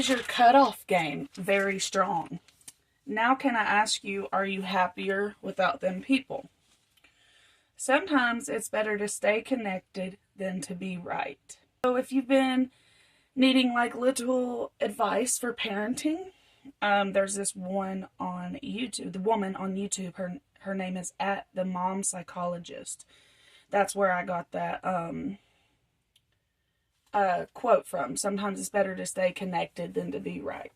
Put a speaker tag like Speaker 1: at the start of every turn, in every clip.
Speaker 1: Is your cutoff game very strong? Now can I ask you, are you happier without them people? Sometimes it's better to stay connected than to be right. So if you've been needing like little advice for parenting, there's this one on YouTube, the woman on YouTube, her name is @themomspsychologist. That's where I got that quote from. Sometimes it's better to stay connected than to be right.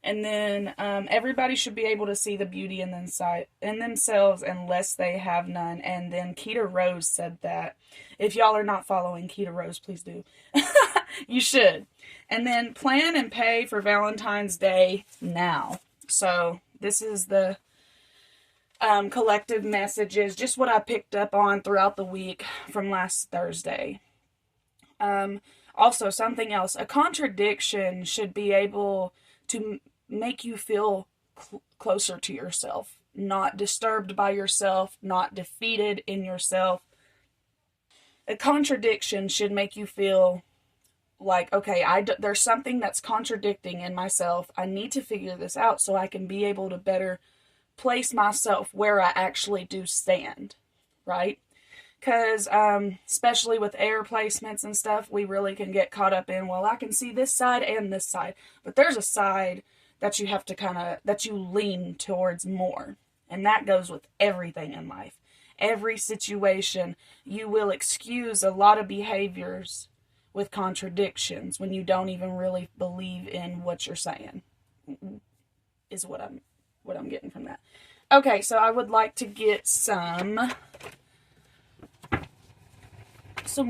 Speaker 1: And then everybody should be able to see the beauty in themselves unless they have none. And then Keita Rose said that. If y'all are not following Keita Rose, please do. You should. And then plan and pay for Valentine's Day now. So this is the collective messages, just what I picked up on throughout the week from last Thursday. Also, something else. A contradiction should be able to make you feel closer to yourself, not disturbed by yourself, not defeated in yourself. A contradiction should make you feel like, okay, there's something that's contradicting in myself. I need to figure this out so I can be able to better place myself where I actually do stand, right? Because especially with air placements and stuff, we really can get caught up in, well, I can see this side and this side, but there's a side that you have to that you lean towards more. And that goes with everything in life. Every situation, you will excuse a lot of behaviors with contradictions when you don't even really believe in what you're saying, is what I'm getting from that. Okay, so I would like to get some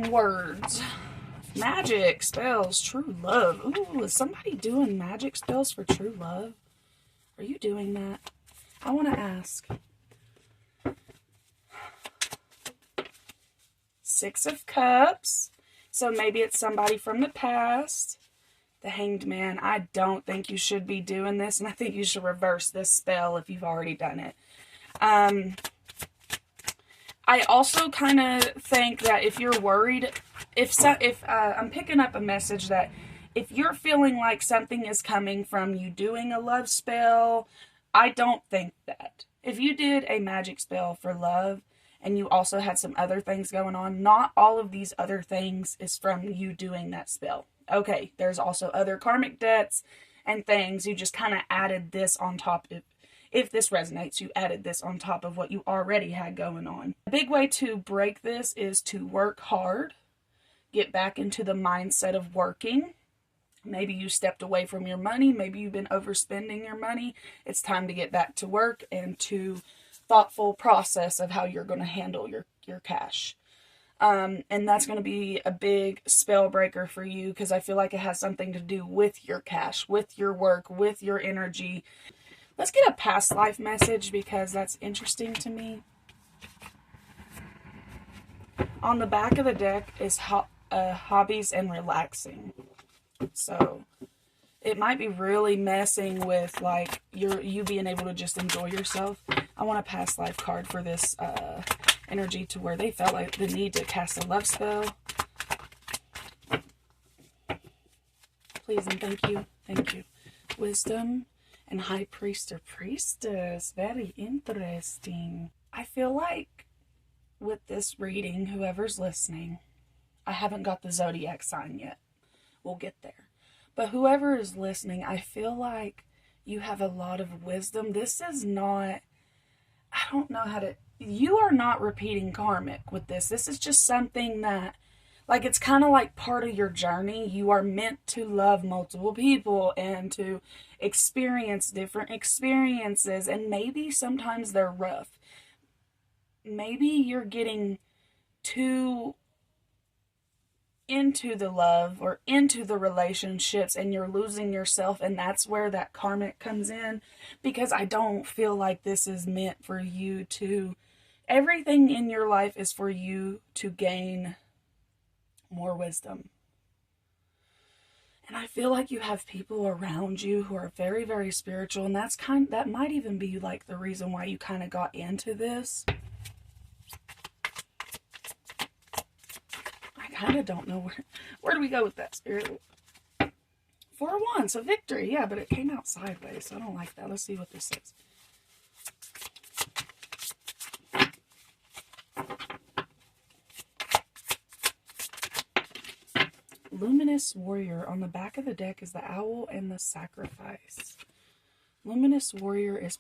Speaker 1: words. Magic spells, true love. Ooh, is somebody doing magic spells for true love? Are you doing that? I want to ask. Six of Cups. So maybe it's somebody from the past. The Hanged Man. I don't think you should be doing this, and I think you should reverse this spell if you've already done it. I also kind of think that if you're worried, if I'm picking up a message that if you're feeling like something is coming from you doing a love spell, I don't think that. If you did a magic spell for love and you also had some other things going on, not all of these other things is from you doing that spell. Okay, there's also other karmic debts and things. You just kind of added this on top of, if this resonates, you added this on top of what you already had going on. A big way to break this is to work hard. Get back into the mindset of working. Maybe you stepped away from your money. Maybe you've been overspending your money. It's time to get back to work and to thoughtful process of how you're going to handle your cash. And that's going to be a big spell breaker for you because I feel like it has something to do with your cash, with your work, with your energy. Let's get a past life message because that's interesting to me. On the back of the deck is hobbies and relaxing. So it might be really messing with like you being able to just enjoy yourself. I want a past life card for this energy to where they felt like the need to cast a love spell. Please and thank you. Thank you. Wisdom and High Priest or Priestess. Very interesting. I feel like with this reading, whoever's listening, I haven't got the zodiac sign yet. We'll get there. But whoever is listening, I feel like you have a lot of wisdom. This is not, I don't know how to, you are not repeating karmic with this. This is just something that, like, it's kind of like part of your journey. You are meant to love multiple people and to experience different experiences. And maybe sometimes they're rough. Maybe you're getting too into the love or into the relationships and you're losing yourself, and that's where that karmic comes in, because I don't feel like this is meant for you to, everything in your life is for you to gain more wisdom. And I feel like you have people around you who are very, very spiritual, and that might even be like the reason why you kind of got into this. I kind of don't know where do we go with that, Spirit? Four of Wands, so victory. Yeah, but it came out sideways, so I don't like that. Let's see what this says. Luminous Warrior. On the back of the deck is the Owl and the Sacrifice. Luminous Warrior is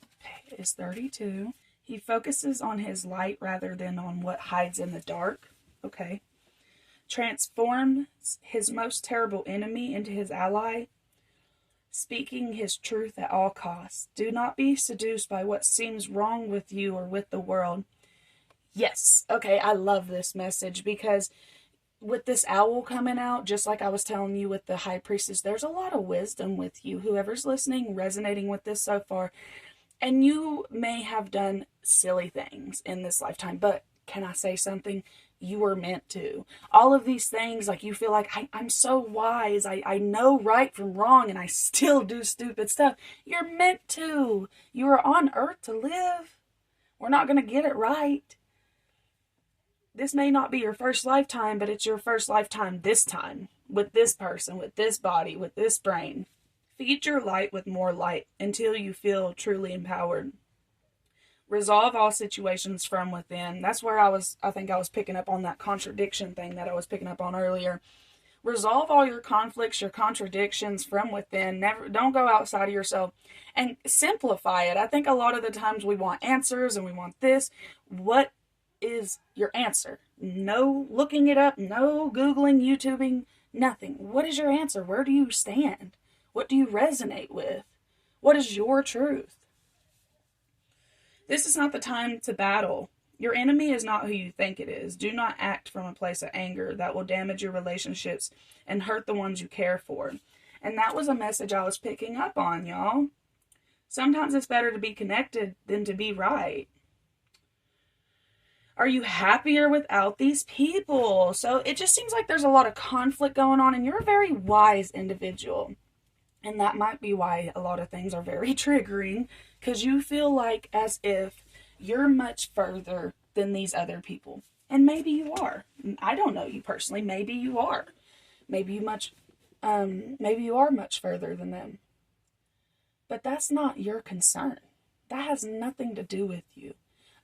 Speaker 1: 32. He focuses on his light rather than on what hides in the dark. Okay. Transforms his most terrible enemy into his ally, speaking his truth at all costs. Do not be seduced by what seems wrong with you or with the world. Yes. Okay, I love this message because with this owl coming out, just like I was telling you with the High Priestess, there's a lot of wisdom with you. Whoever's listening, resonating with this so far. And you may have done silly things in this lifetime, but can I say something? You were meant to. All of these things, like you feel like, I'm so wise. I know right from wrong, and I still do stupid stuff. You're meant to. You are on earth to live. We're not going to get it right. This may not be your first lifetime, but it's your first lifetime this time. With this person, with this body, with this brain. Feed your light with more light until you feel truly empowered. Resolve all situations from within. That's where I think I was picking up on that contradiction thing that I was picking up on earlier. Resolve all your conflicts, your contradictions from within. Don't go outside of yourself, and simplify it. I think a lot of the times we want answers and we want this. What is your answer? No looking it up, no Googling, YouTubing, nothing. What is your answer? Where do you stand? What do you resonate with? What is your truth? This is not the time to battle. Your enemy is not who you think it is. Do not act from a place of anger that will damage your relationships and hurt the ones you care for. And that was a message I was picking up on, y'all. Sometimes it's better to be connected than to be right. Are you happier without these people? So it just seems like there's a lot of conflict going on, and you're a very wise individual. And that might be why a lot of things are very triggering, because you feel like as if you're much further than these other people. And maybe you are. I don't know you personally. Maybe you are. Maybe you are much further than them. But that's not your concern. That has nothing to do with you.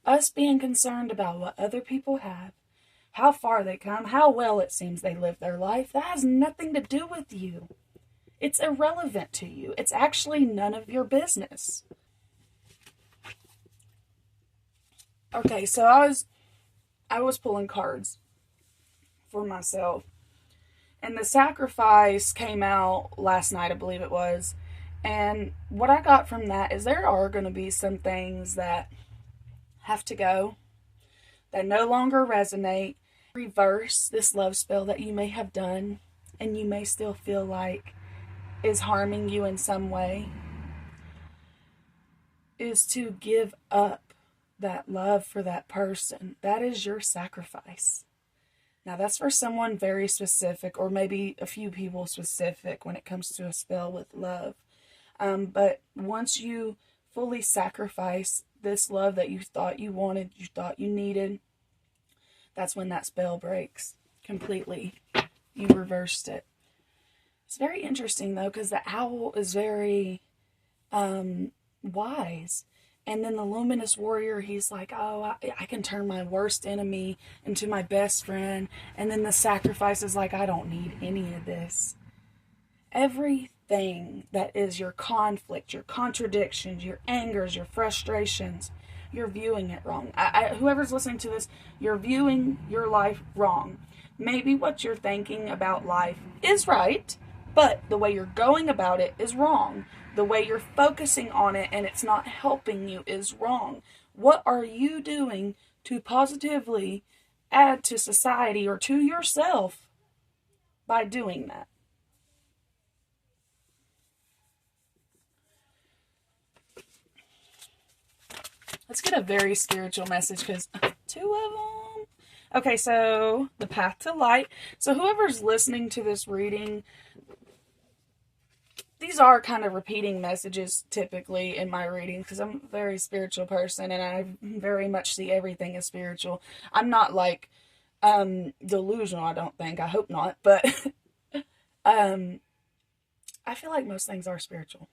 Speaker 1: Us being concerned about what other people have, how far they come, how well it seems they live their life, that has nothing to do with you. It's irrelevant to you. It's actually none of your business. Okay, so I was pulling cards for myself. And the Sacrifice came out last night, I believe it was. And what I got from that is there are going to be some things that have to go, that no longer resonate. Reverse this love spell that you may have done and you may still feel like is harming you in some way, is to give up that love for that person. That is your sacrifice. Now that's for someone very specific, or maybe a few people specific when it comes to a spell with love. But once you fully sacrifice this love that you thought you wanted, you thought you needed, that's when that spell breaks completely. You reversed it. It's very interesting though, because the owl is very wise. And then the Luminous Warrior, he's like, oh, I can turn my worst enemy into my best friend. And then the Sacrifice is like, I don't need any of this. Everything that is your conflict, your contradictions, your angers, your frustrations, you're viewing it wrong. Whoever's listening to this, you're viewing your life wrong. Maybe what you're thinking about life is right, but the way you're going about it is wrong. The way you're focusing on it and it's not helping you is wrong. What are you doing to positively add to society or to yourself by doing that? Let's get a very spiritual message, because two of them. Okay, so the path to light. So whoever's listening to this reading, these are kind of repeating messages typically in my reading, because I'm a very spiritual person and I very much see everything as spiritual. I'm not like delusional, I don't think. I hope not. But I I feel like most things are spiritual.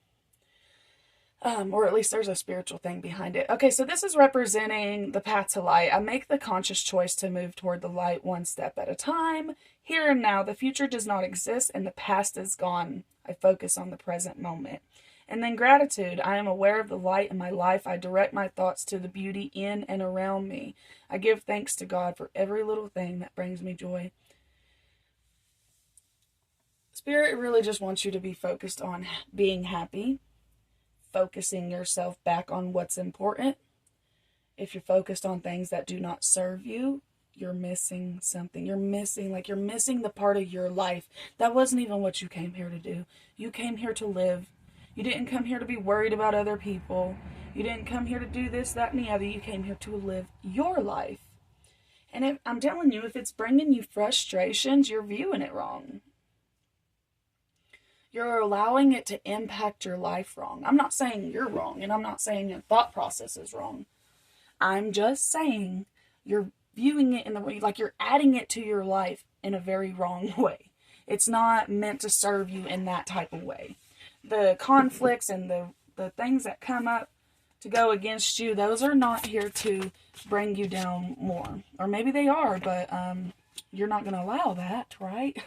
Speaker 1: Or at least there's a spiritual thing behind it. Okay, so this is representing the path to light. I make the conscious choice to move toward the light one step at a time. Here and now, the future does not exist and the past is gone. I focus on the present moment. And then gratitude. I am aware of the light in my life. I direct my thoughts to the beauty in and around me. I give thanks to God for every little thing that brings me joy. Spirit really just wants you to be focused on being happy, focusing yourself back on what's important. If you're focused on things that do not serve you, you're missing something. You're missing the part of your life that wasn't even what you came here to do. You came here to live. You didn't come here to be worried about other people. You didn't come here to do this, that, and the other. You came here to live your life. And I'm telling you, if it's bringing you frustrations, you're viewing it wrong. You're allowing it to impact your life wrong. I'm not saying you're wrong, and I'm not saying your thought process is wrong. I'm just saying you're viewing it in the way, like you're adding it to your life in a very wrong way. It's not meant to serve you in that type of way. The conflicts and the things that come up to go against you, those are not here to bring you down more. Or maybe they are, but you're not going to allow that, right?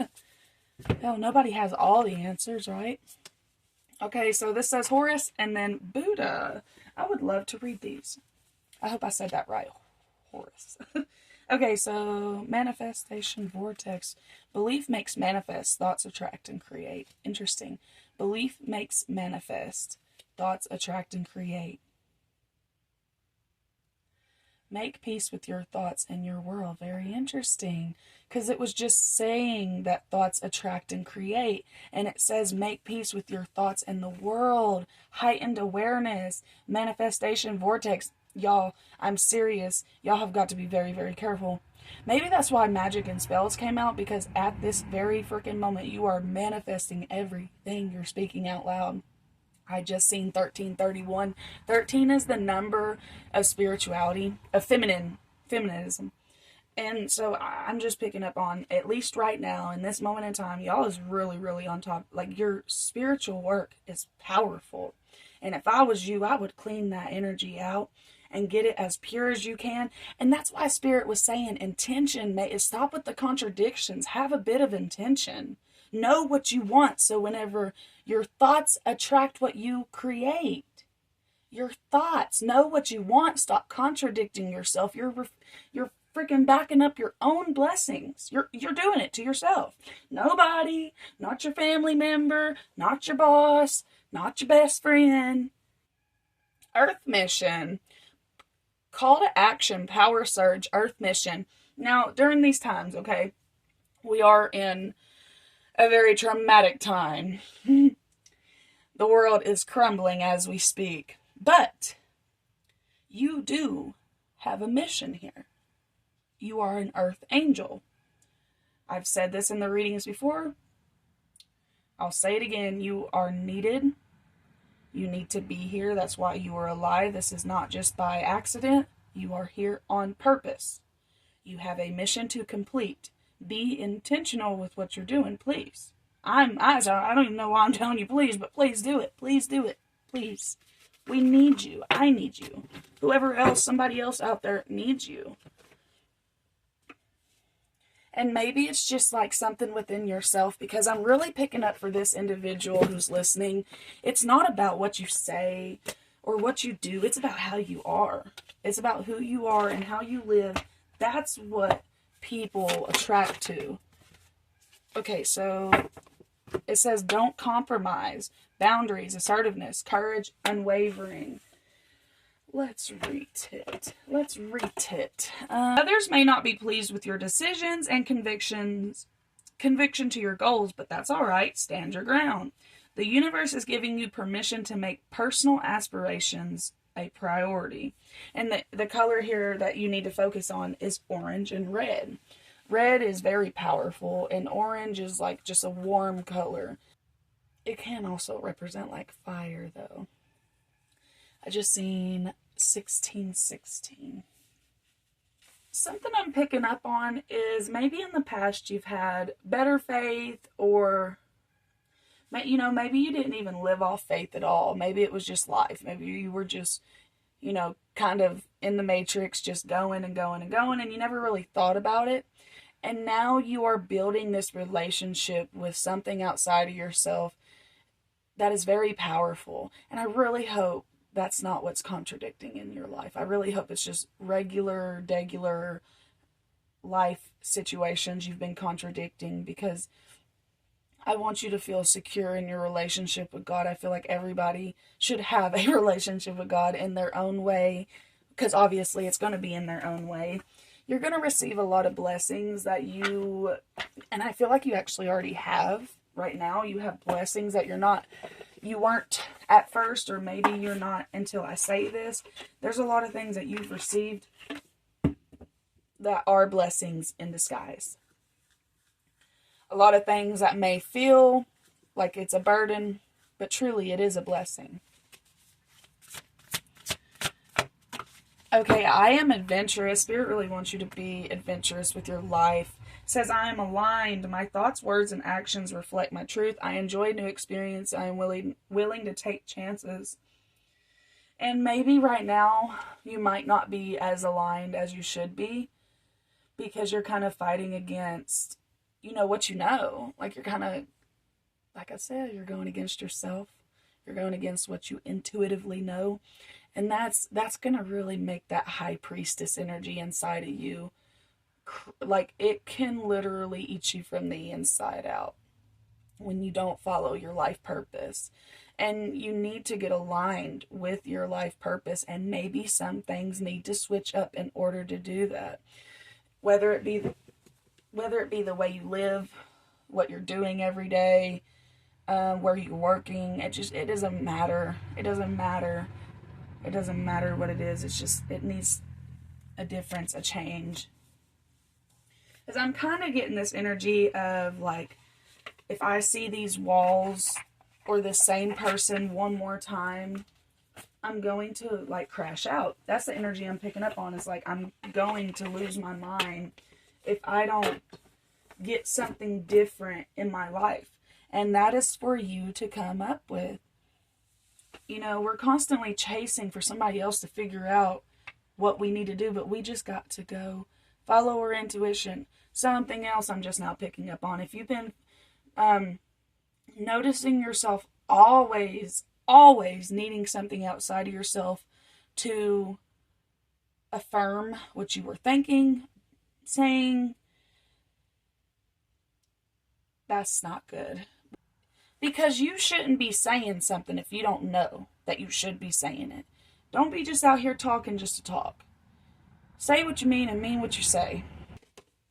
Speaker 1: No, nobody has all the answers, right? Okay, so this says Horus and then Buddha. I would love to read these. I hope I said that right. Horus. Okay, so manifestation vortex. Belief makes manifest. Thoughts attract and create. Interesting. Belief makes manifest. Thoughts attract and create. Make peace with your thoughts and your world. Very interesting. Because it was just saying that thoughts attract and create. And it says make peace with your thoughts and the world. Heightened awareness. Manifestation vortex. Y'all, I'm serious. Y'all have got to be very, very careful. Maybe that's why magic and spells came out. Because at this very freaking moment, you are manifesting everything you're speaking out loud. I just seen 1331. 13 is the number of spirituality, of feminism. And so I'm just picking up on, at least right now, in this moment in time, y'all is really, really on top. Like, your spiritual work is powerful. And if I was you, I would clean that energy out and get it as pure as you can. And that's why Spirit was saying intention. Stop with the contradictions. Have a bit of intention. Know what you want, so whenever your thoughts attract what you create. Your thoughts. Know what you want. Stop contradicting yourself. You're freaking backing up your own blessings. You're doing it to yourself. Nobody, not your family member, not your boss, not your best friend. Earth mission. Call to action, power surge, Earth mission. Now, during these times, okay, we are in a very traumatic time. The world is crumbling as we speak. But you do have a mission here. You are an earth angel. I've said this in the readings before. I'll say it again. You are needed. You need to be here. That's why you are alive. This is not just by accident. You are here on purpose. You have a mission to complete. Be intentional with what you're doing, please. I don't even know why I'm telling you please, but please do it. Please do it. Please. We need you. I need you. Whoever else, somebody else out there needs you. And maybe it's just like something within yourself, because I'm really picking up for this individual who's listening. It's not about what you say or what you do. It's about how you are. It's about who you are and how you live. That's what people attract to. Okay, so it says don't compromise. Boundaries, assertiveness, courage, unwavering. Let's read it. Others may not be pleased with your decisions and conviction to your goals, but that's all right. Stand your ground. The universe is giving you permission to make personal aspirations a priority. And the color here that you need to focus on is orange and red. Red is very powerful, and orange is like just a warm color. It can also represent like fire, though. I just seen 1616. Something I'm picking up on is maybe in the past you've had better faith or Maybe you didn't even live off faith at all. Maybe it was just life. Maybe you were just, kind of in the matrix, just going and going and going, and you never really thought about it. And now you are building this relationship with something outside of yourself that is very powerful. And I really hope that's not what's contradicting in your life. I really hope it's just regular, degular life situations you've been contradicting, because I want you to feel secure in your relationship with God. I feel like everybody should have a relationship with God in their own way, because obviously it's going to be in their own way. You're going to receive a lot of blessings and I feel like you actually already have right now. You have blessings that you weren't at first, or maybe you're not until I say this. There's a lot of things that you've received that are blessings in disguise. A lot of things that may feel like it's a burden, but truly it is a blessing. Okay, I am adventurous. Spirit really wants you to be adventurous with your life. It says, I am aligned. My thoughts, words, and actions reflect my truth. I enjoy new experience. I am willing to take chances. And maybe right now you might not be as aligned as you should be, because you're kind of fighting against, what you know. Like, you're kind of, like I said, you're going against yourself. You're going against what you intuitively know. And that's going to really make that high priestess energy inside of you, like, it can literally eat you from the inside out when you don't follow your life purpose. And you need to get aligned with your life purpose, and maybe some things need to switch up in order to do that. Whether it be the way you live, what you're doing every day, where you're working, it doesn't matter. It doesn't matter. It doesn't matter what it is. It needs a difference, a change. Because I'm kind of getting this energy of, like, if I see these walls or the same person one more time, I'm going to, like, crash out. That's the energy I'm picking up on. Is like, I'm going to lose my mind if I don't get something different in my life. And that is for you to come up with. We're constantly chasing for somebody else to figure out what we need to do, but we just got to go follow our intuition. Something else I'm just now picking up on. If you've been noticing yourself always needing something outside of yourself to affirm what you were thinking, saying, that's not good. Because you shouldn't be saying something if you don't know that you should be saying it. Don't be just out here talking just to talk. Say what you mean and mean what you say.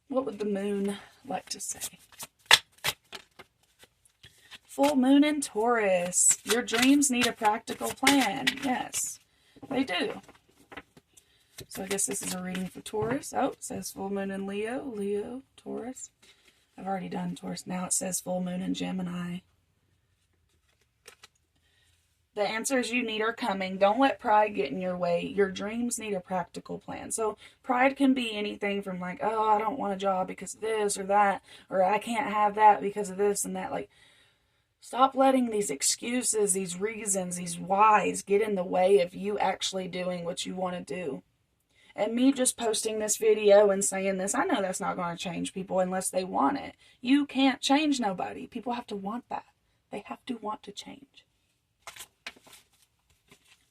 Speaker 1: What would the moon like to say? Full moon in Taurus. Your dreams need a practical plan. Yes, they do. So I guess this is a reading for Taurus. Oh, it says full moon in Leo, Taurus. I've already done Taurus. Now it says full moon in Gemini. The answers you need are coming. Don't let pride get in your way. Your dreams need a practical plan. So pride can be anything from, like, oh, I don't want a job because of this or that, or I can't have that because of this and that. Like, stop letting these excuses, these reasons, these whys get in the way of you actually doing what you want to do. And me just posting this video and saying this, I know that's not going to change people unless they want it. You can't change nobody. People have to want that. They have to want to change.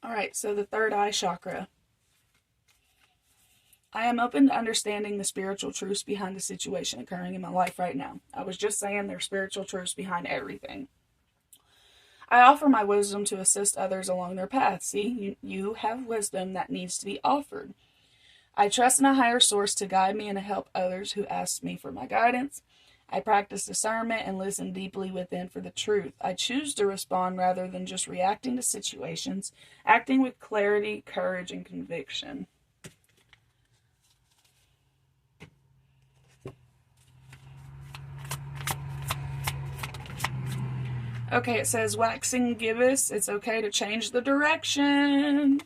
Speaker 1: Alright, so the third eye chakra. I am open to understanding the spiritual truths behind the situation occurring in my life right now. I was just saying there's spiritual truths behind everything. I offer my wisdom to assist others along their path. See, you have wisdom that needs to be offered. I trust in a higher source to guide me and to help others who ask me for my guidance. I practice discernment and listen deeply within for the truth. I choose to respond rather than just reacting to situations, acting with clarity, courage, and conviction. Okay, it says waxing gibbous. It's okay to change the direction.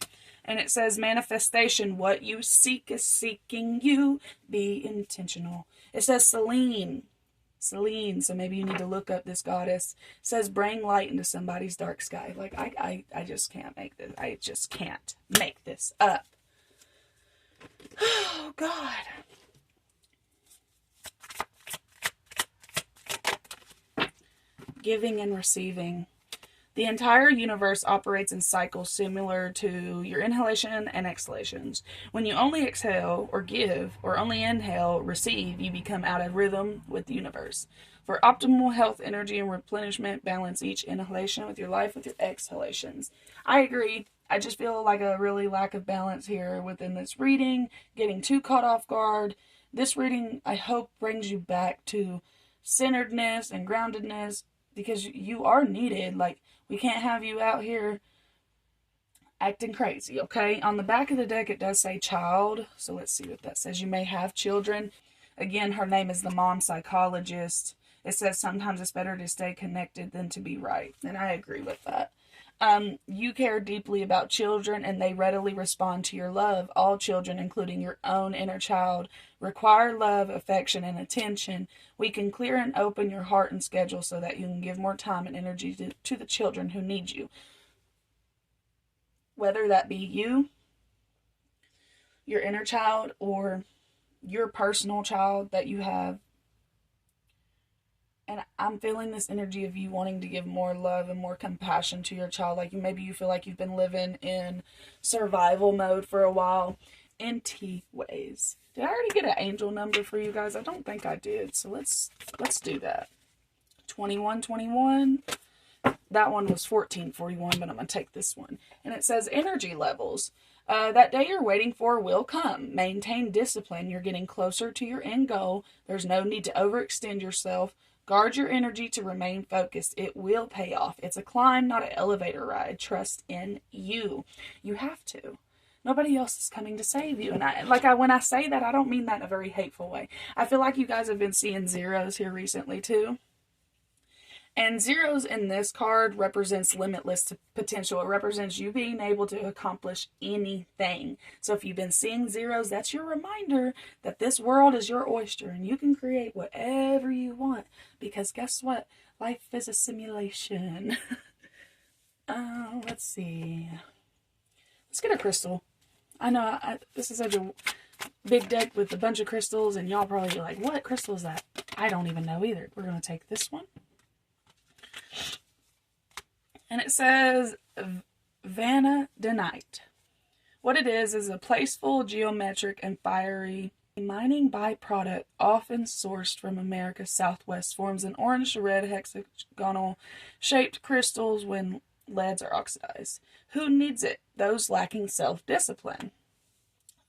Speaker 1: And it says manifestation. What you seek is seeking you. Be intentional. It says Selene. Selene. So maybe you need to look up this goddess. It says bring light into somebody's dark sky. Like, I just can't make this. I just can't make this up. Oh, God. Giving and receiving. The entire universe operates in cycles similar to your inhalation and exhalations. When you only exhale or give, or only inhale, receive, you become out of rhythm with the universe. For optimal health, energy, and replenishment, balance each inhalation with your life with your exhalations. I agree. I just feel like a really lack of balance here within this reading, getting too caught off guard. This reading, I hope, brings you back to centeredness and groundedness, because you are needed. Like, we can't have you out here acting crazy, okay? On the back of the deck, it does say child. So let's see what that says. You may have children. Again, her name is the mom psychologist. It says sometimes it's better to stay connected than to be right. And I agree with that. You care deeply about children, and they readily respond to your love. All children, including your own inner child, require love, affection, and attention. We can clear and open your heart and schedule so that you can give more time and energy to the children who need you. Whether that be you, your inner child, or your personal child that you have. And I'm feeling this energy of you wanting to give more love and more compassion to your child. Like, maybe you feel like you've been living in survival mode for a while. In T ways. Did I already get an angel number for you guys? I don't think I did. So let's do that. 2121. That one was 1441, but I'm going to take this one. And it says energy levels. That day you're waiting for will come. Maintain discipline. You're getting closer to your end goal. There's no need to overextend yourself. Guard your energy to remain focused. It will pay off. It's a climb, not an elevator ride. Trust in you. You have to. Nobody else is coming to save you. And when I say that, I don't mean that in a very hateful way. I feel like you guys have been seeing zeros here recently too. And zeros in this card represents limitless potential. It represents you being able to accomplish anything. So if you've been seeing zeros, that's your reminder that this world is your oyster and you can create whatever you want. Because guess what? Life is a simulation. Let's see. Let's get a crystal. I know this is such a big deck with a bunch of crystals, and y'all probably be like, what crystal is that? I don't even know either. We're going to take this one. And it says Valentine. What it is a placeful, geometric, and fiery mining byproduct often sourced from America's Southwest, forms an orange to red hexagonal shaped crystals when leads are oxidized. Who needs it? Those lacking self-discipline.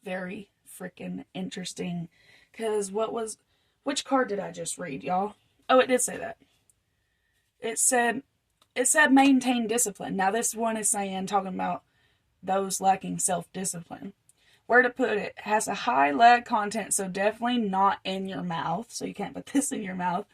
Speaker 1: Very freaking interesting. Because which card did I just read, y'all? Oh, it did say that. It said maintain discipline. Now this one is talking about those lacking self-discipline. Where to put it? Has a high lead content, so definitely not in your mouth. So you can't put this in your mouth.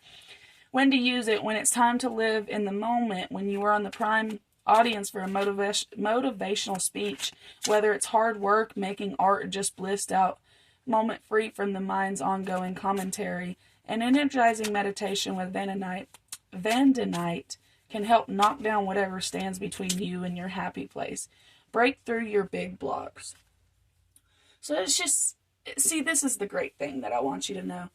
Speaker 1: When to use it? When it's time to live in the moment, when you are on the prime audience for a motivational speech, whether it's hard work, making art, or just blissed out moment free from the mind's ongoing commentary. An energizing meditation with Valentine can help knock down whatever stands between you and your happy place. Break through your big blocks. So it's just, see, this is the great thing that I want you to know.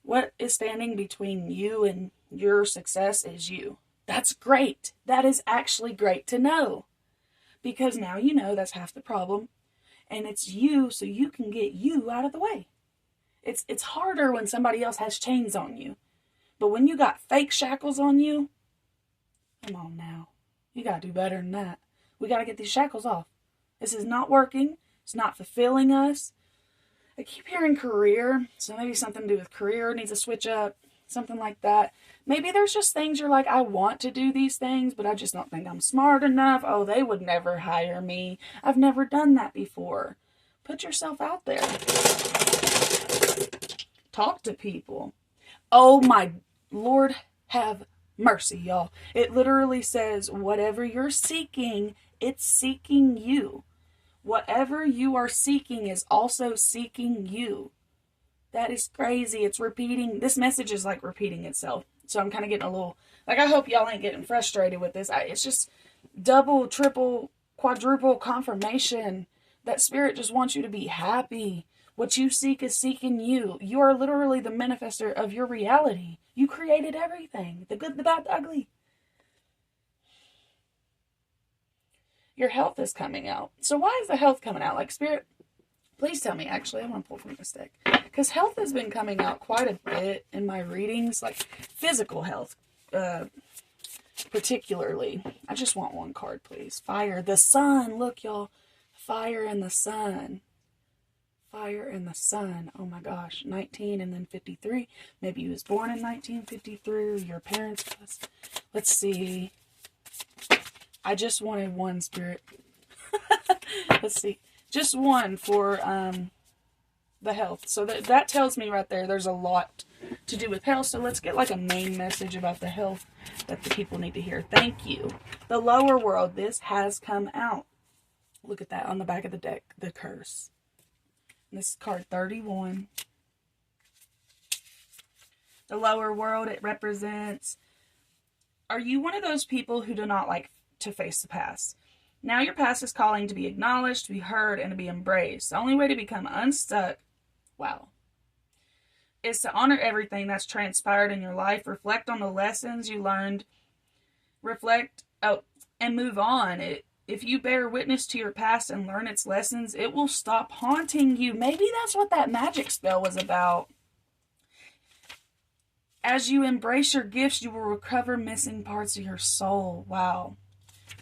Speaker 1: What is standing between you and your success is you. That's great. That is actually great to know. Because now you know that's half the problem. And it's you, so you can get you out of the way. It's harder when somebody else has chains on you. But when you got fake shackles on you, come on now. You got to do better than that. We got to get these shackles off. This is not working. It's not fulfilling us. I keep hearing career. So maybe something to do with career needs to switch up. Something like that. Maybe there's just things you're like, I want to do these things, but I just don't think I'm smart enough. Oh, they would never hire me. I've never done that before. Put yourself out there. Talk to people. Oh my Lord, have mercy, y'all. It literally says, whatever you're seeking, it's seeking you. Whatever you are seeking is also seeking you. That is crazy. It's repeating. This message is like repeating itself. So I'm kind of getting a little, like, I hope y'all ain't getting frustrated with this. It's just double, triple, quadruple confirmation that Spirit just wants you to be happy. What you seek is seeking you. You are literally the manifester of your reality. You created everything. The good, the bad, the ugly. Your health is coming out. So why is the health coming out? Like, Spirit, please tell me. Actually, I want to pull from this deck. Because health has been coming out quite a bit in my readings. Like, physical health, particularly. I just want one card, please. Fire. The sun. Look, y'all. Fire and the sun. Fire and the sun. Oh my gosh. 19 and then 53. Maybe you was born in 1953 or your parents was. Let's see. I just wanted one, Spirit. Let's see. Just one for the health. So that tells me right there there's a lot to do with health. So let's get like a main message about the health that the people need to hear. Thank you. The lower world. This has come out. Look at that on the back of the deck. The curse. This is card 31. The lower world, it represents, are you one of those people who do not like to face the past? Now your past is calling to be acknowledged, to be heard, and to be embraced. The only way to become unstuck, wow, is to honor everything that's transpired in your life, reflect on the lessons you learned, and move on. If you bear witness to your past and learn its lessons, it will stop haunting you. Maybe that's what that magic spell was about. As you embrace your gifts, you will recover missing parts of your soul. Wow.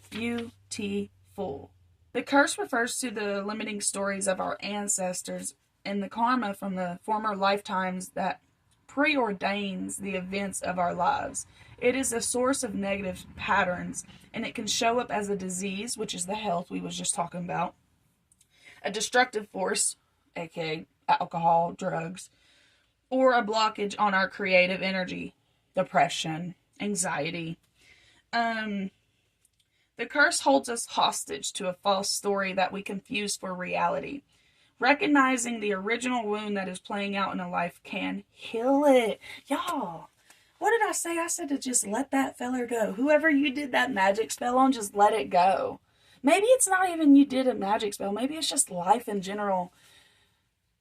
Speaker 1: Beautiful. The curse refers to the limiting stories of our ancestors and the karma from the former lifetimes that preordains the events of our lives. It is a source of negative patterns, and it can show up as a disease, which is the health we was just talking about, a destructive force, aka alcohol, drugs, or a blockage on our creative energy, depression, anxiety. The curse holds us hostage to a false story that we confuse for reality. Recognizing the original wound that is playing out in a life can heal it. Y'all, what did I say? I said to just let that feller go. Whoever you did that magic spell on, just let it go. Maybe it's not even you did a magic spell. Maybe it's just life in general.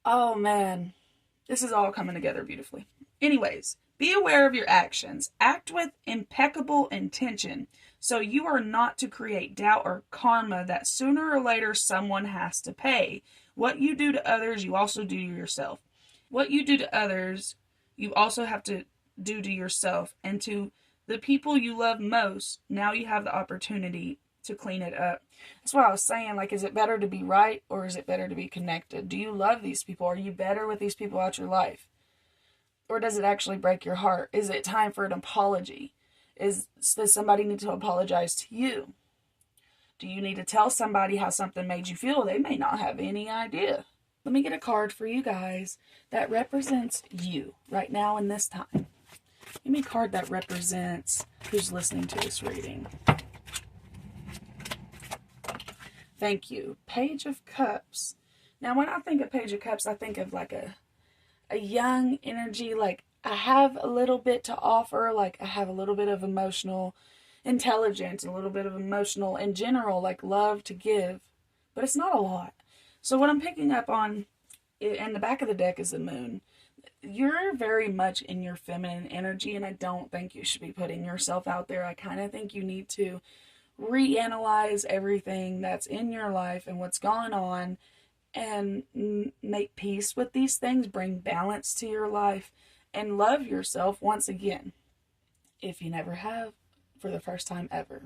Speaker 1: Oh, man. This is all coming together beautifully. Anyways, be aware of your actions. Act with impeccable intention, so you are not to create doubt or karma that sooner or later someone has to pay. What you do to others, you also do to yourself. What you do to others, you also have to do to yourself. And to the people you love most, now you have the opportunity to clean it up. That's what I was saying. Like, is it better to be right or is it better to be connected? Do you love these people? Are you better with these people out your life? Or does it actually break your heart? Is it time for an apology? Does somebody need to apologize to you? Do you need to tell somebody how something made you feel? They may not have any idea. Let me get a card for you guys that represents you right now in this time. Give me a card that represents who's listening to this reading. Thank you. Page of Cups. Now, when I think of Page of Cups, I think of like a young energy, like I have a little bit to offer, like I have a little bit of emotional intelligence, a little bit of emotional in general, like love to give, but it's not a lot. So what I'm picking up on in the back of the deck is the moon. You're very much in your feminine energy, and I don't think you should be putting yourself out there. I kind of think you need to reanalyze everything that's in your life and what's going on and make peace with these things, bring balance to your life, and love yourself once again, if you never have, for the first time ever.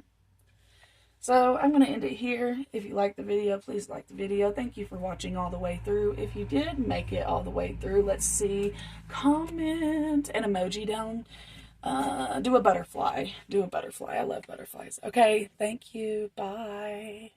Speaker 1: So I'm going to end it here. If you liked the video, please like the video. Thank you for watching all the way through. If you did make it all the way through, let's see, comment an emoji down. Do a butterfly. Do a butterfly. I love butterflies. Okay, thank you. Bye.